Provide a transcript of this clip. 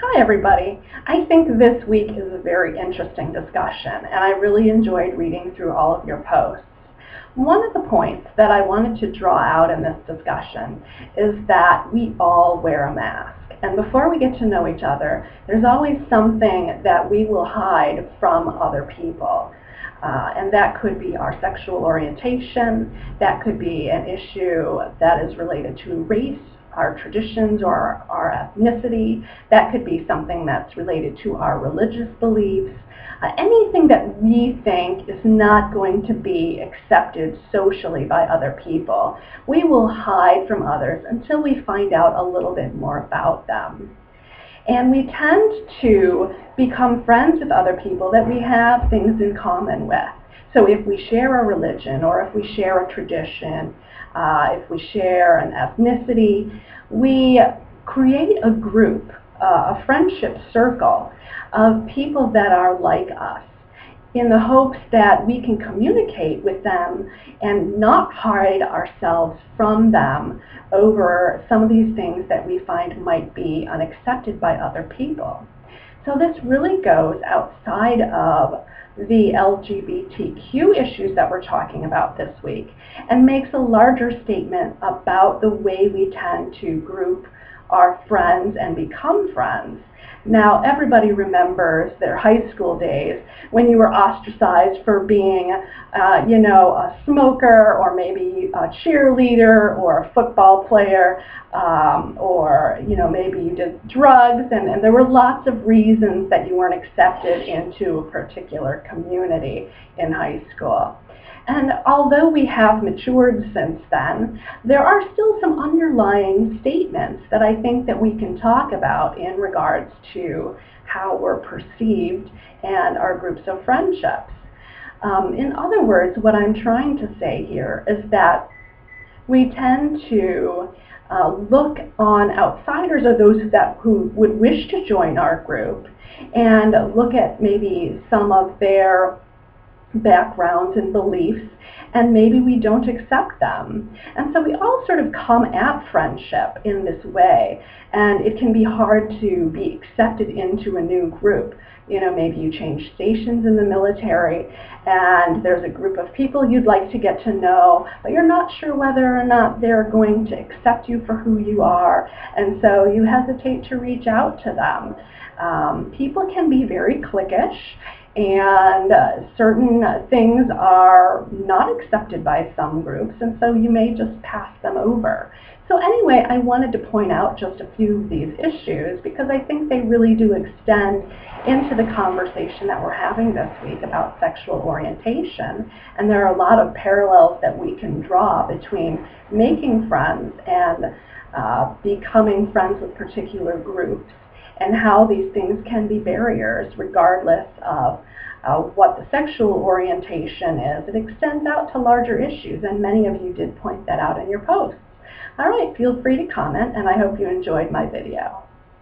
Hi everybody. I think this week is a very interesting discussion and I really enjoyed reading through all of your posts. One of the points that I wanted to draw out in this discussion is that we all wear a mask. And before we get to know each other, there's always something that we will hide from other people. And that could be our sexual orientation, that could be an issue that is related to race, our traditions, or our ethnicity. That could be something that's related to our religious beliefs. Anything that we think is not going to be accepted socially by other people, we will hide from others until we find out a little bit more about them. And we tend to become friends with other people that we have things in common with. So if we share a religion, or if we share a tradition, if we share an ethnicity, we create a group, a friendship circle of people that are like us, in the hopes that we can communicate with them and not hide ourselves from them over some of these things that we find might be unaccepted by other people. So this really goes outside of the LGBTQ issues that we're talking about this week and makes a larger statement about the way we tend to group our friends and become friends. Now, everybody remembers their high school days when you were ostracized for being, a smoker, or maybe a cheerleader, or a football player, or maybe you did drugs, and there were lots of reasons that you weren't accepted into a particular community in high school. And although we have matured since then, there are still some underlying statements that I think that we can talk about in regards to how we're perceived and our groups of friendships. In other words, what I'm trying to say here is that we tend to look on outsiders, or those who would wish to join our group, and look at maybe some of their backgrounds and beliefs, and maybe we don't accept them. And so we all sort of come at friendship in this way, and it can be hard to be accepted into a new group. Maybe you change stations in the military, and there's a group of people you'd like to get to know, but you're not sure whether or not they're going to accept you for who you are, and so you hesitate to reach out to them. People can be very cliquish, and certain things are not accepted by some groups, and so you may just pass them over. So anyway, I wanted to point out just a few of these issues because I think they really do extend into the conversation that we're having this week about sexual orientation, and there are a lot of parallels that we can draw between making friends and becoming friends with particular groups, and how these things can be barriers regardless of what the sexual orientation is. It extends out to larger issues, and many of you did point that out in your posts. All right, feel free to comment, and I hope you enjoyed my video.